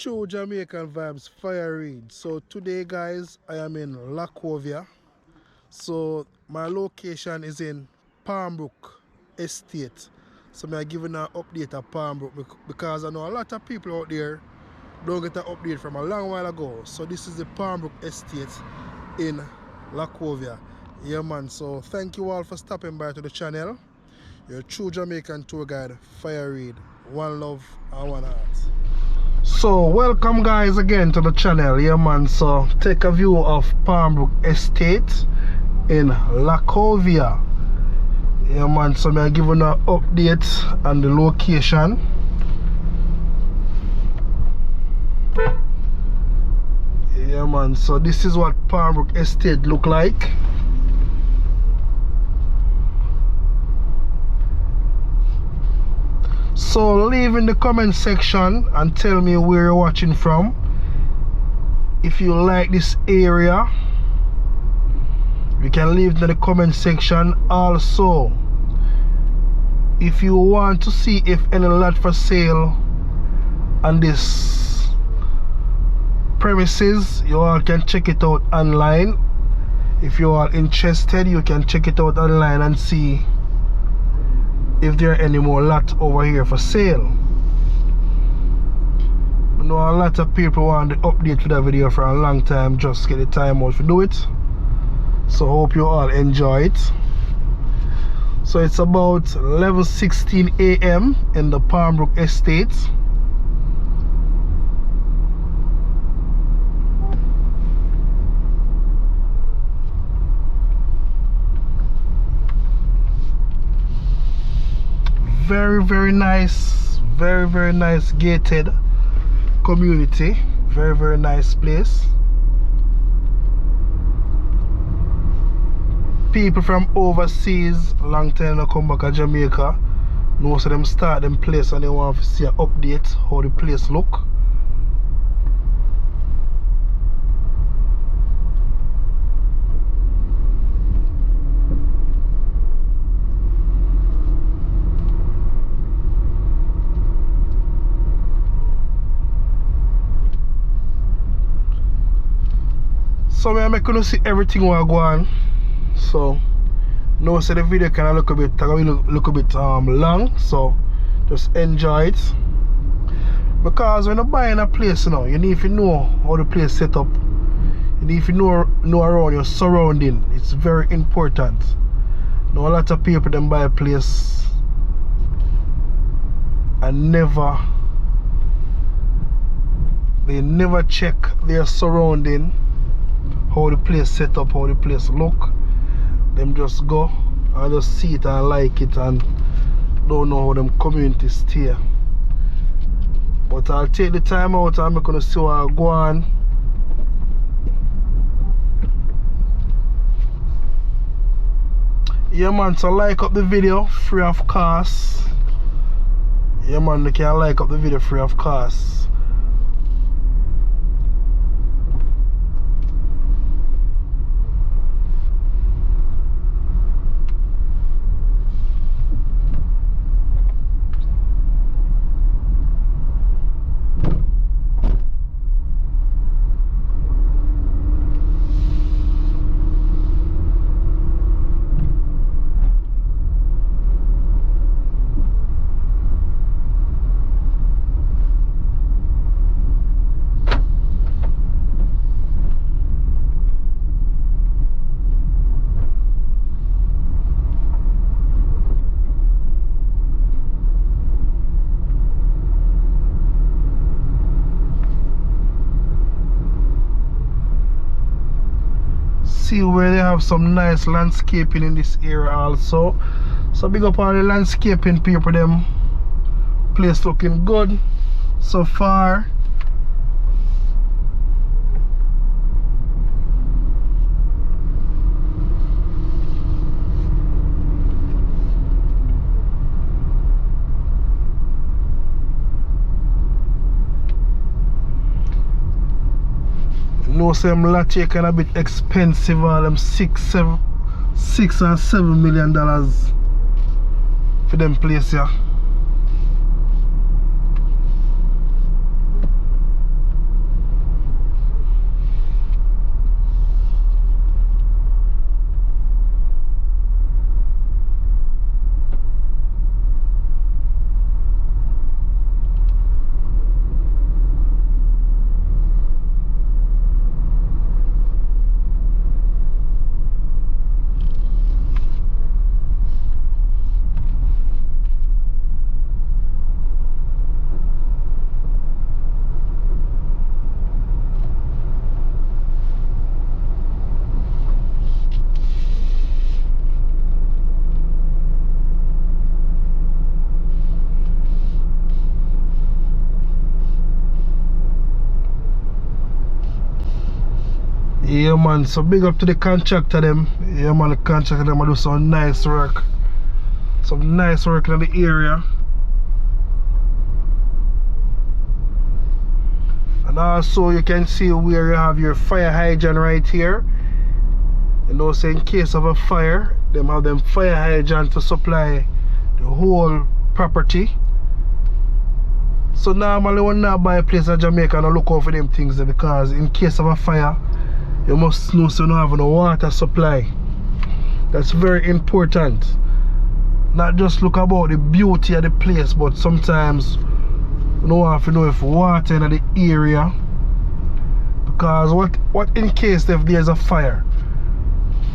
True Jamaican vibes fire read. So today guys I am in Lacovia. So my location is in Palmbrook Estate. So I'm giving an update of Palmbrook because I know a lot of people out there don't get an update from a long while ago. So this is the Palmbrook Estate in Lacovia. Yeah man, so thank you all for stopping by to the channel. Your true Jamaican tour guide, Fire Reid. One love and one heart. So welcome guys again to the channel. Yeah man, so take a view of Palmbrook Estate in Lacovia. Yeah man, so I'm giving an update on the location. Yeah man, so this is what Palmbrook Estate look like. So leave in the comment section and tell me where you're watching from. If you like this area, you can leave in the comment section. Also, if you want to see if any lot for sale on this premises, you all can check it out online. If you are interested, you can check it out online and see if there are any more lots over here for sale. I know a lot of people want the update for that video for a long time, just get the time out to do it. So hope you all enjoy it. So it's about 11:16 a.m. in the Palmbrook Estate. Very nice, very nice gated community. Very nice place. People from overseas, long time they come back to Jamaica, most of them start them place and they want to see an update how the place look. So I'm making you see everything while go on. So now so the video can look a bit long, so just enjoy it. Because when you're buying a place, you know, you need to know how the place set up. You need to know around your surrounding. It's very important. Now a lot of people them buy a place and they never check their surrounding, how the place set up, how the place look. Them just go and just see it and like it and don't know how them community stay. But I'll take the time out and I'm gonna see what I go on. Yeah man, so like up the video free of cost. Yeah man, you can like up the video free of cost. See where they have some nice landscaping in this area also. So big up all the landscaping people, them place looking good so far. No, some lot here kind of bit expensive, all them $6 and $7 million for them place here. Yeah man, so big up to the contractor them. Yeah man, the contractor them do some nice work. Some nice work in the area. And also you can see where you have your fire hydrant right here. You know, so in case of a fire, them have them fire hydrant to supply the whole property. So normally when I buy a place in Jamaica, I look out for them things there, because in case of a fire, you must know so you don't have no water supply. That's very important. Not just look about the beauty of the place, but sometimes you don't have to know if water in the area. Because what in case if there's a fire?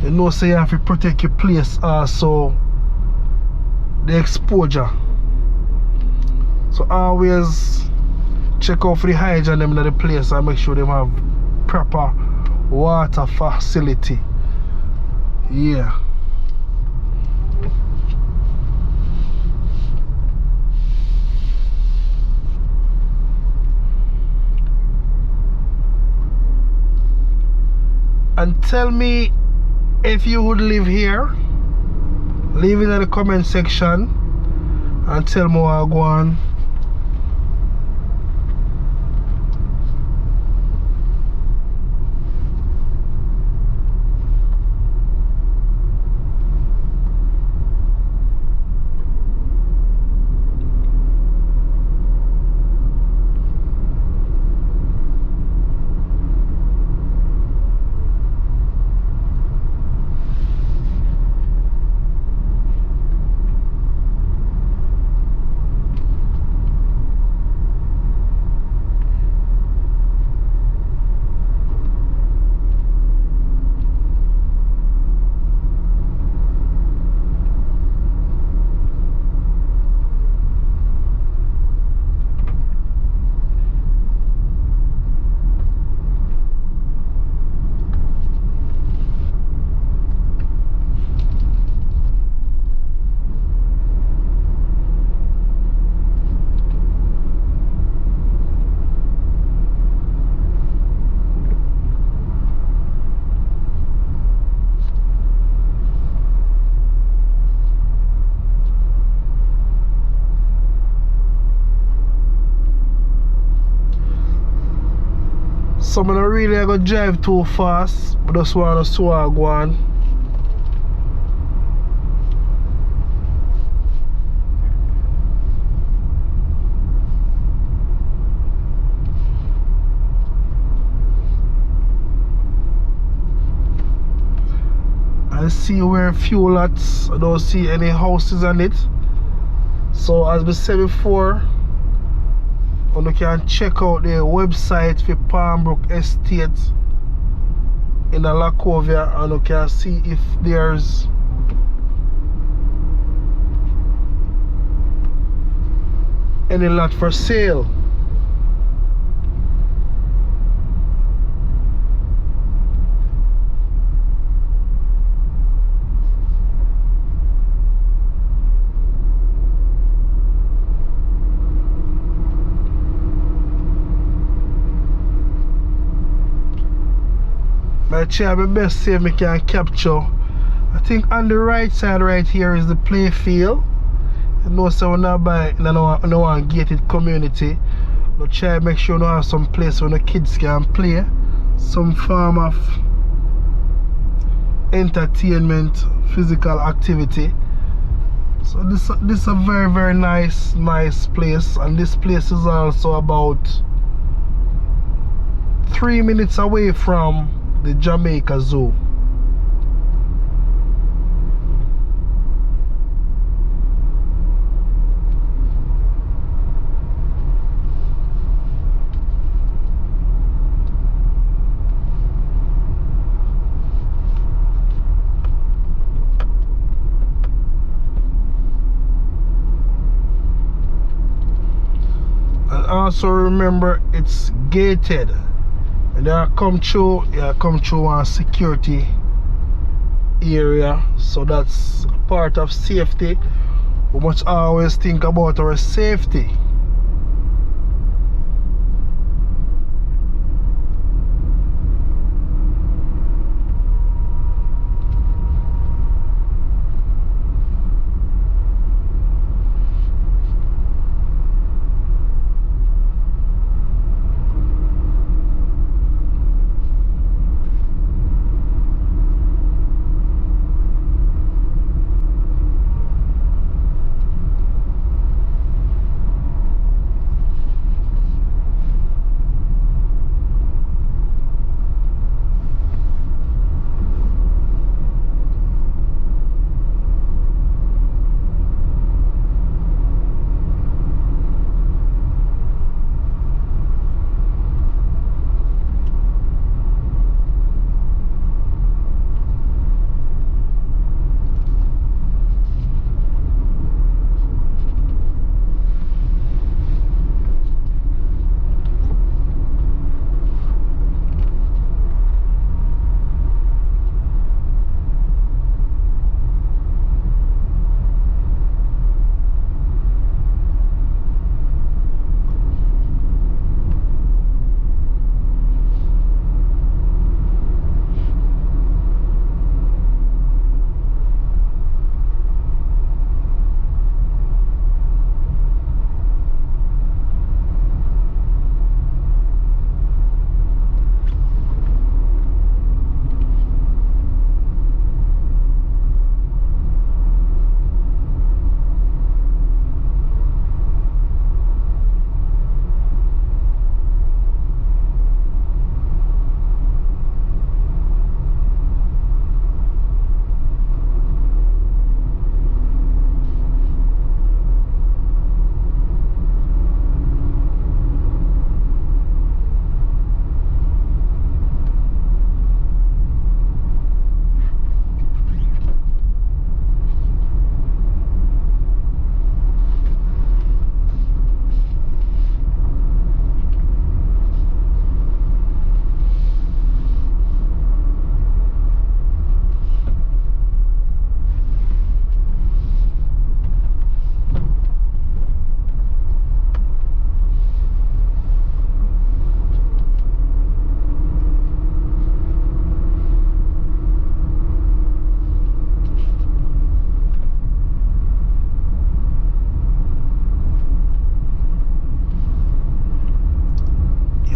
You know, so you have to protect your place also, the exposure. So always check out for the hydrant them in the place and make sure they have proper water facility. Yeah. And tell me if you would live here. Leave it in the comment section and tell me what I go on. So I don't really gonna drive too fast, but just want to see what I go on. I see where few lots, I don't see any houses on it. So as we said before, you can check out the website for Palmbrook Estate in the Lacovia, and you can see if there's any lot for sale. I try my best to see if I can capture. I think on the right side right here is the play field. You know, so when I buy no one gated community, I try to make sure you have some place where the kids can play, some form of entertainment, physical activity. So this is a very nice place, and this place is also about 3 minutes away from the Jamaica Zoo. And also remember, it's gated. And I come through a security area, so that's part of safety. We must always think about our safety.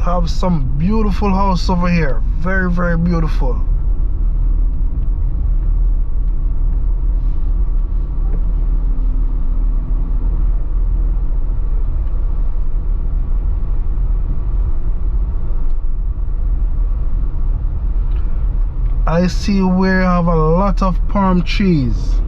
have some beautiful house over here. Very, very beautiful. I see we have a lot of palm trees.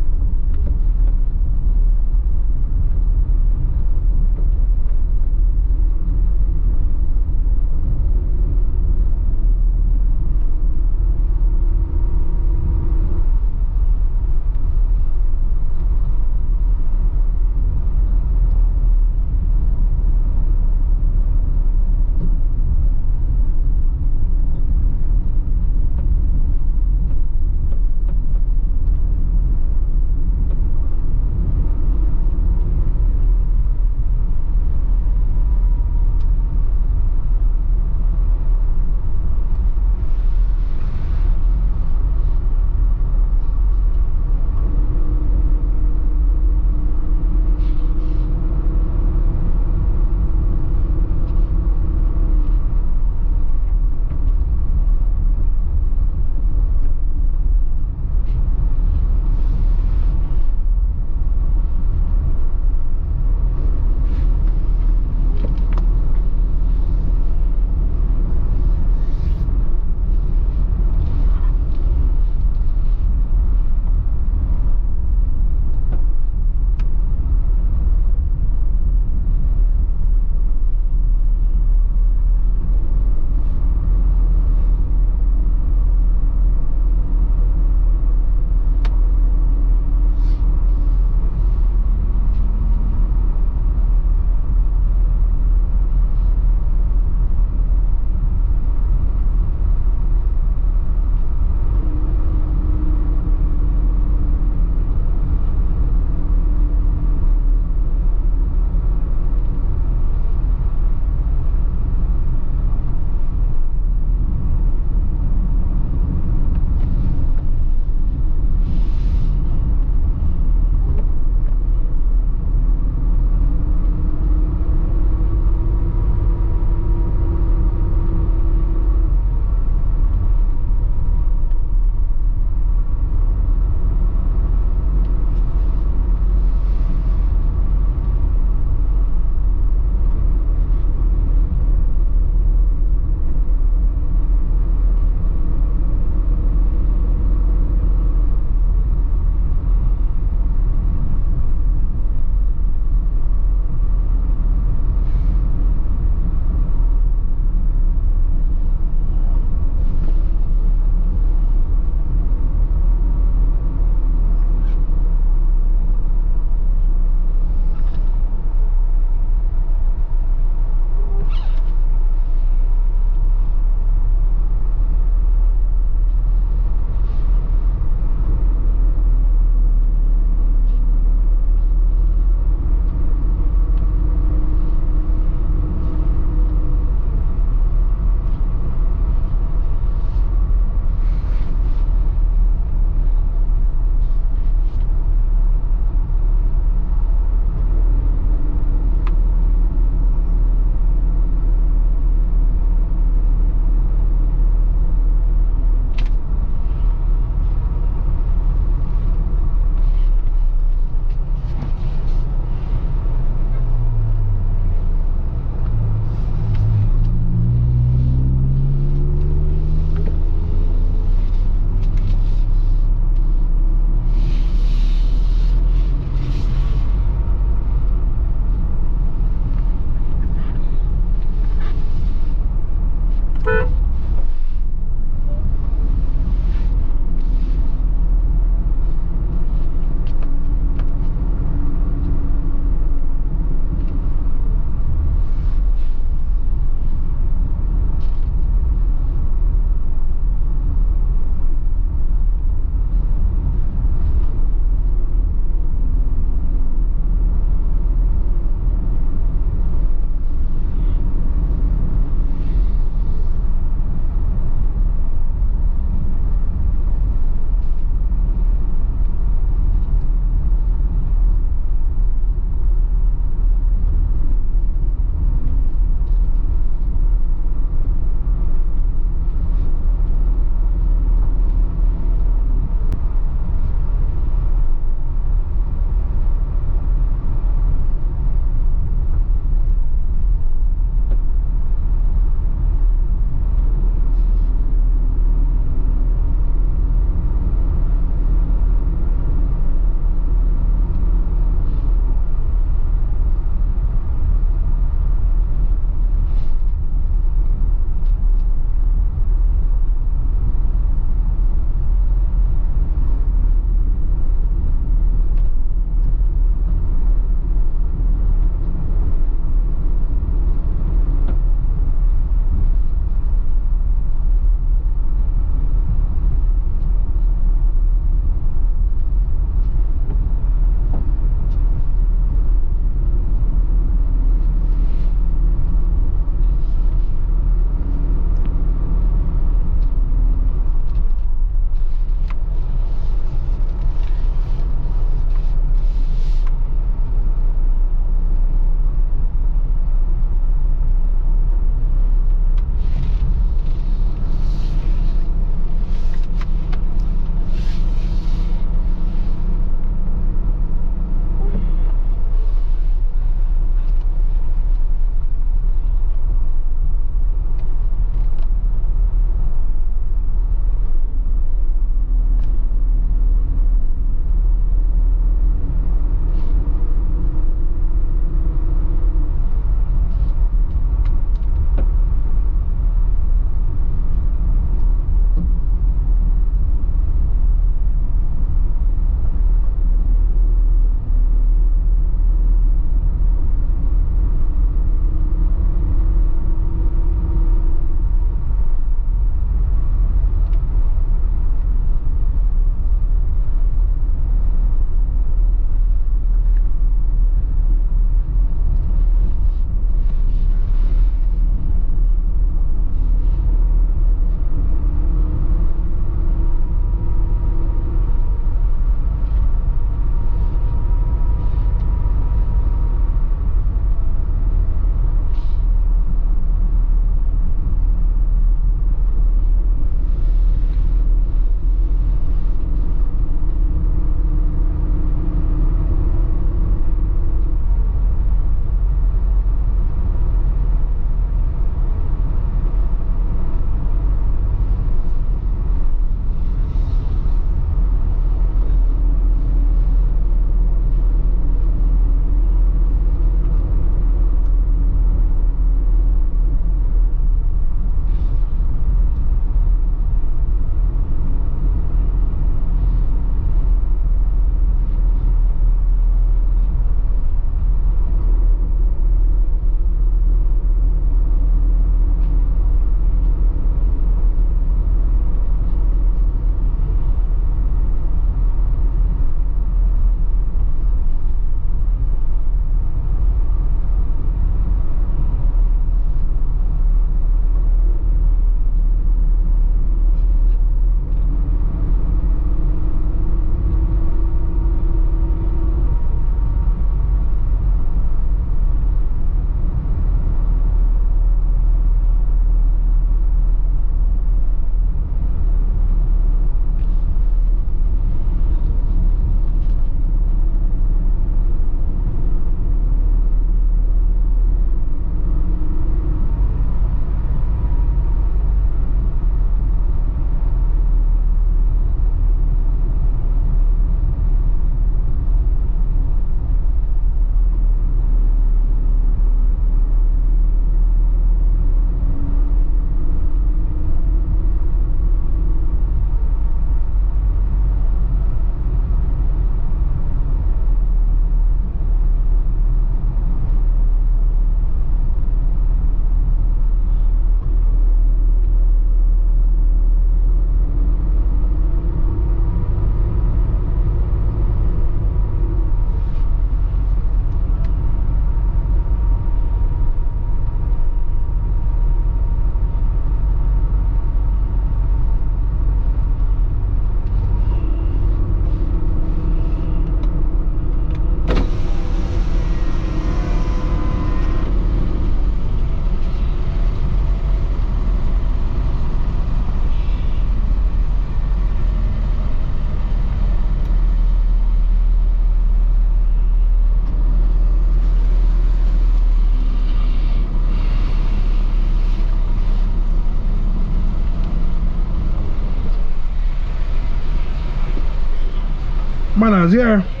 bananas here.